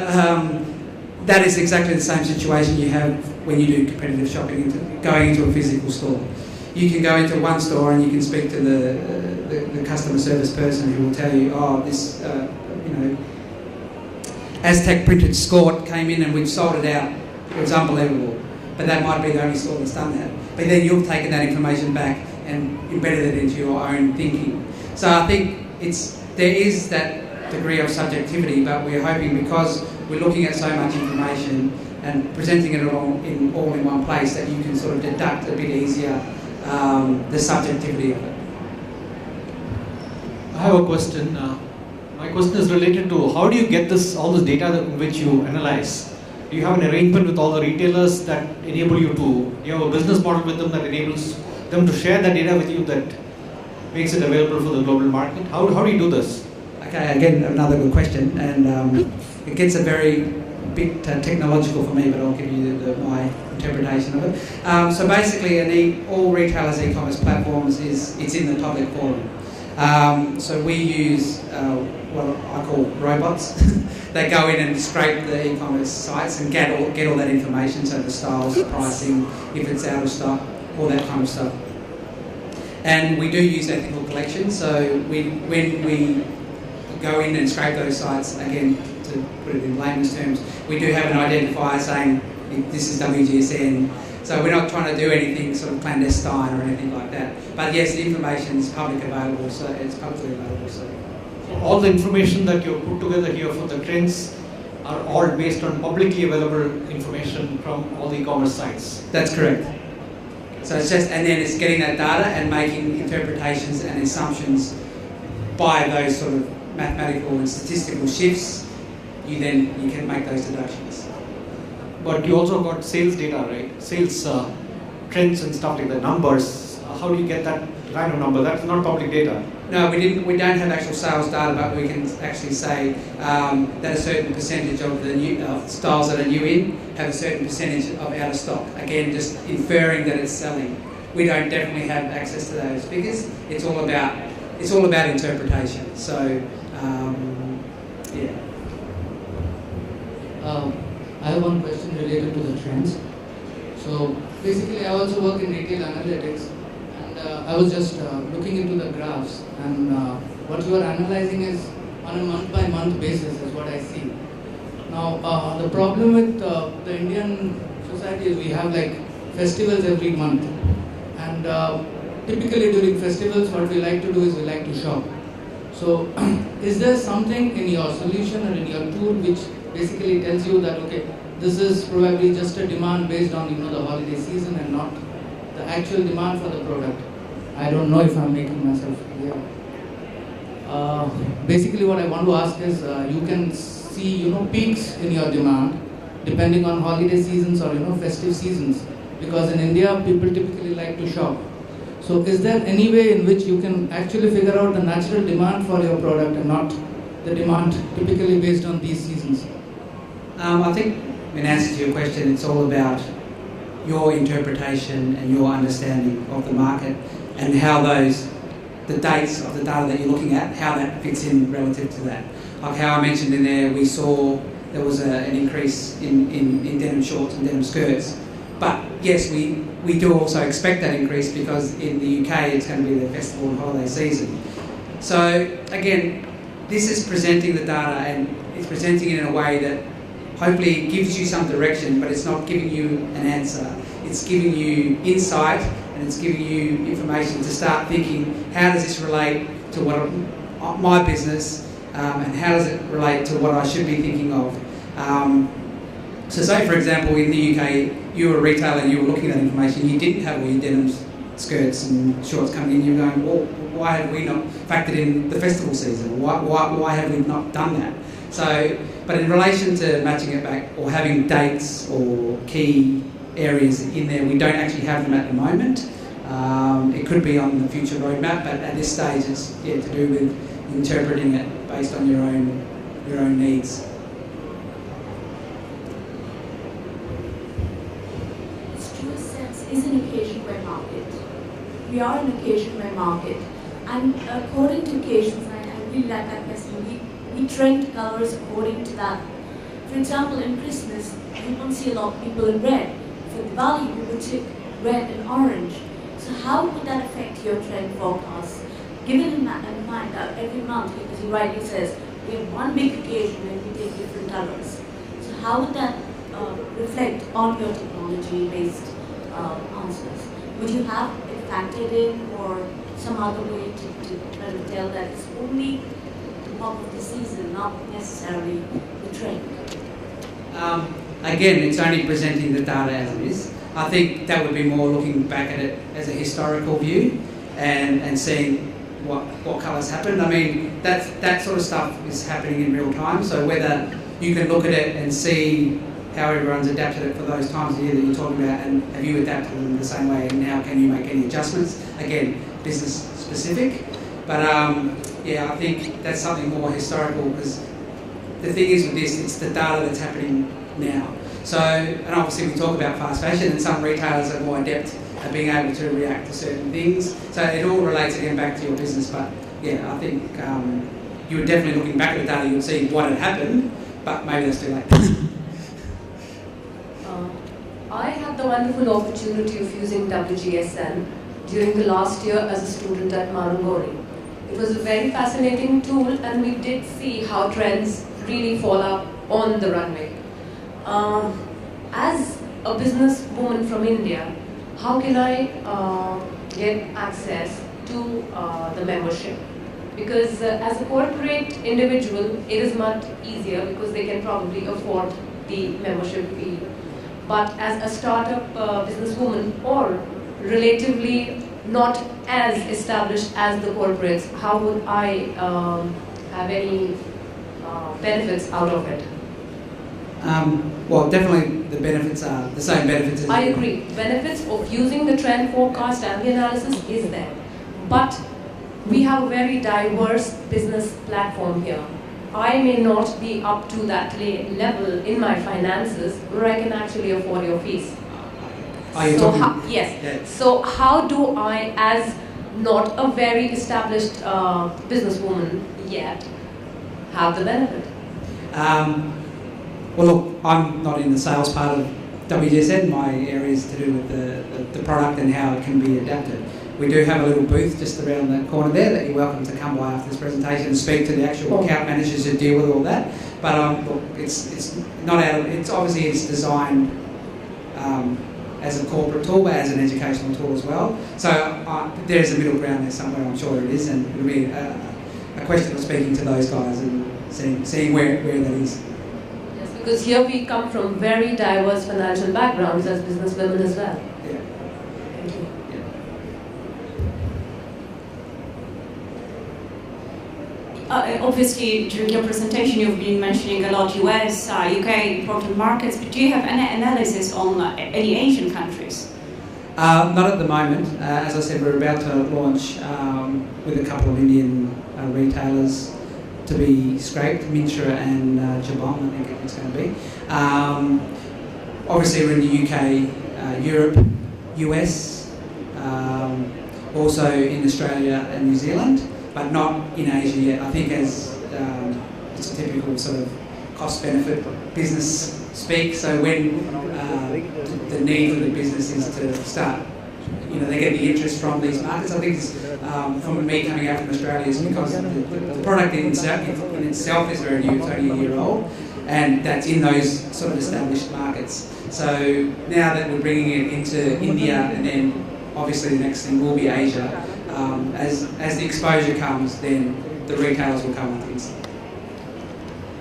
that is exactly the same situation you have when you do competitive shopping, going into a physical store. You can go into one store and you can speak to the customer service person who will tell you, this, Aztec printed skirt came in and we've sold it out. It was unbelievable. But that might be the only store that's done that. But then you've taken that information back and embedded it into your own thinking. So I think there is that degree of subjectivity, but we're hoping, because we're looking at so much information and presenting it all in one place, that you can sort of deduct a bit easier the subjectivity of it. I have a question. My question is related to how do you get all this data which you analyze? Do you have an arrangement with all the retailers that enable you to? Do you have a business model with them that enables them to share that data with you, that makes it available for the global market? How do you do this? Okay, again, another good question, and it gets a very bit technological for me, but I'll give you my interpretation of it. So basically, all retailers' e-commerce platforms it's in the public forum. So we use what I call robots. They go in and scrape the e-commerce sites and get all that information, so the styles, the pricing, if it's out of stock, all that kind of stuff. And we do use ethical collection, so when we go in and scrape those sites, again, to put it in layman's terms, we do have an identifier saying this is WGSN. So we're not trying to do anything sort of clandestine or anything like that. But yes, the information is publicly available, so it's publicly available. So all the information that you put together here for the trends are all based on publicly available information from all the e-commerce sites. That's correct. So it's just, and then it's getting that data and making interpretations and assumptions by those sort of mathematical and statistical shifts. You can make those deductions. But you also got sales data, right? Sales trends and stuff like that, numbers. How do you get that kind of number? That's not public data. No, we don't have actual sales data, but we can actually say that a certain percentage of the new styles that are new in have a certain percentage of out of stock. Again, just inferring that it's selling. We don't definitely have access to those figures. It's all about interpretation. So, yeah. I have one question related to the trends. So basically, I also work in retail analytics, and I was just looking into the graphs, and what you are analyzing is on a month-by-month basis is what I see. Now, the problem with the Indian society is we have like festivals every month, and typically during festivals, what we like to do is we like to shop. So, is there something in your solution or in your tool which basically tells you that okay, this is probably just a demand based on the holiday season and not the actual demand for the product? I don't know if I'm making myself clear. Basically, what I want to ask is you can see peaks in your demand depending on holiday seasons or festive seasons, because in India people typically like to shop. So is there any way in which you can actually figure out the natural demand for your product and not the demand typically based on these seasons? I think in answer to your question, it's all about your interpretation and your understanding of the market and how the dates of the data that you're looking at, how that fits in relative to that. Like how I mentioned in there, we saw there was an increase in denim shorts and denim skirts. But yes, we do also expect that increase because in the UK it's going to be the festival and holiday season. So again, this is presenting the data and it's presenting it in a way that hopefully gives you some direction, but it's not giving you an answer. It's giving you insight and it's giving you information to start thinking, how does this relate to what my business and how does it relate to what I should be thinking of? So say for example in the UK, you were a retailer and you were looking at that information, you didn't have all your denim skirts and shorts coming in, you're going, well, why have we not factored in the festival season? Why have we not done that? So, but in relation to matching it back or having dates or key areas in there, we don't actually have them at the moment. It could be on the future roadmap, but at this stage it's to do with interpreting it based on your own needs. Is an occasion wear market. We are an occasion wear market, and according to occasions, I really like that question, we trend colours according to that. For example, in Christmas, you won't see a lot of people in red. For Diwali, we would take red and orange. So how would that affect your trend forecast? Given in mind that every month, as he rightly says, we have one big occasion and we take different colours. So how would that reflect on your technology-based answers? Would you have it factored in or some other way to try to tell that it's only the pop of the season, not necessarily the trend? Again, it's only presenting the data as it is. I think that would be more looking back at it as a historical view and seeing what colours happened. I mean, that sort of stuff is happening in real time, so whether you can look at it and see how everyone's adapted it for those times of year that you're talking about, and have you adapted them the same way, and how can you make any adjustments? Again, business specific, but yeah, I think that's something more historical, because the thing is with this, it's the data that's happening now. So, and obviously we talk about fast fashion, and some retailers are more adept at being able to react to certain things. So it all relates again back to your business, but yeah, I think you were definitely looking back at the data, you would see what had happened, but maybe that's too late. I had the wonderful opportunity of using WGSN during the last year as a student at Marangori. It was a very fascinating tool, and we did see how trends really fall up on the runway. As a businesswoman from India, how can I get access to the membership? Because as a corporate individual, it is much easier because they can probably afford the membership fee. But as a startup businesswoman, or relatively not as established as the corporates, how would I have any benefits out of it? Well, definitely the benefits are the same benefits as I agree. Benefits of using the trend forecast and the analysis is there. But we have a very diverse business platform here. I may not be up to that level in my finances where I can actually afford your fees. Yes. Yeah. So how do I, as not a very established businesswoman yet, have the benefit? Well, look, I'm not in the sales part of WGSN. My area is to do with the product and how it can be adapted. We do have a little booth just around the corner there that you're welcome to come by after this presentation and speak to the actual account managers who deal with all that. But look, it's not out of, it's obviously it's designed as a corporate tool, but as an educational tool as well. So there's a middle ground there somewhere, I'm sure it is, and it'll be a question of speaking to those guys and seeing where that is. Yes, because here we come from very diverse financial backgrounds as businesswomen as well. Yeah. Thank you. Obviously, during your presentation, you've been mentioning a lot US, UK, important markets, but do you have any analysis on any Asian countries? Not at the moment. As I said, we're about to launch with a couple of Indian retailers to be scraped, Mintra and Jabong, I think it's going to be. Obviously, we're in the UK, Europe, US, also in Australia and New Zealand, but not in Asia yet. I think as it's a typical sort of cost-benefit business speak, so when the need for the business is to start, they get the interest from these markets. I think it's, from me coming out from Australia is because the product in itself is very new, it's only a year old, and that's in those sort of established markets. So now that we're bringing it into India, and then obviously the next thing will be Asia, as the exposure comes, then the retailers will come with things.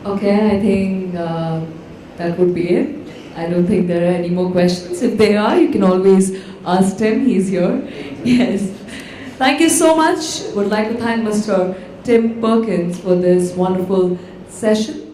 Okay, I think that would be it. I don't think there are any more questions. If there are, you can always ask Tim, he's here. Yes. Thank you so much. Would like to thank Mr. Tim Perkins for this wonderful session.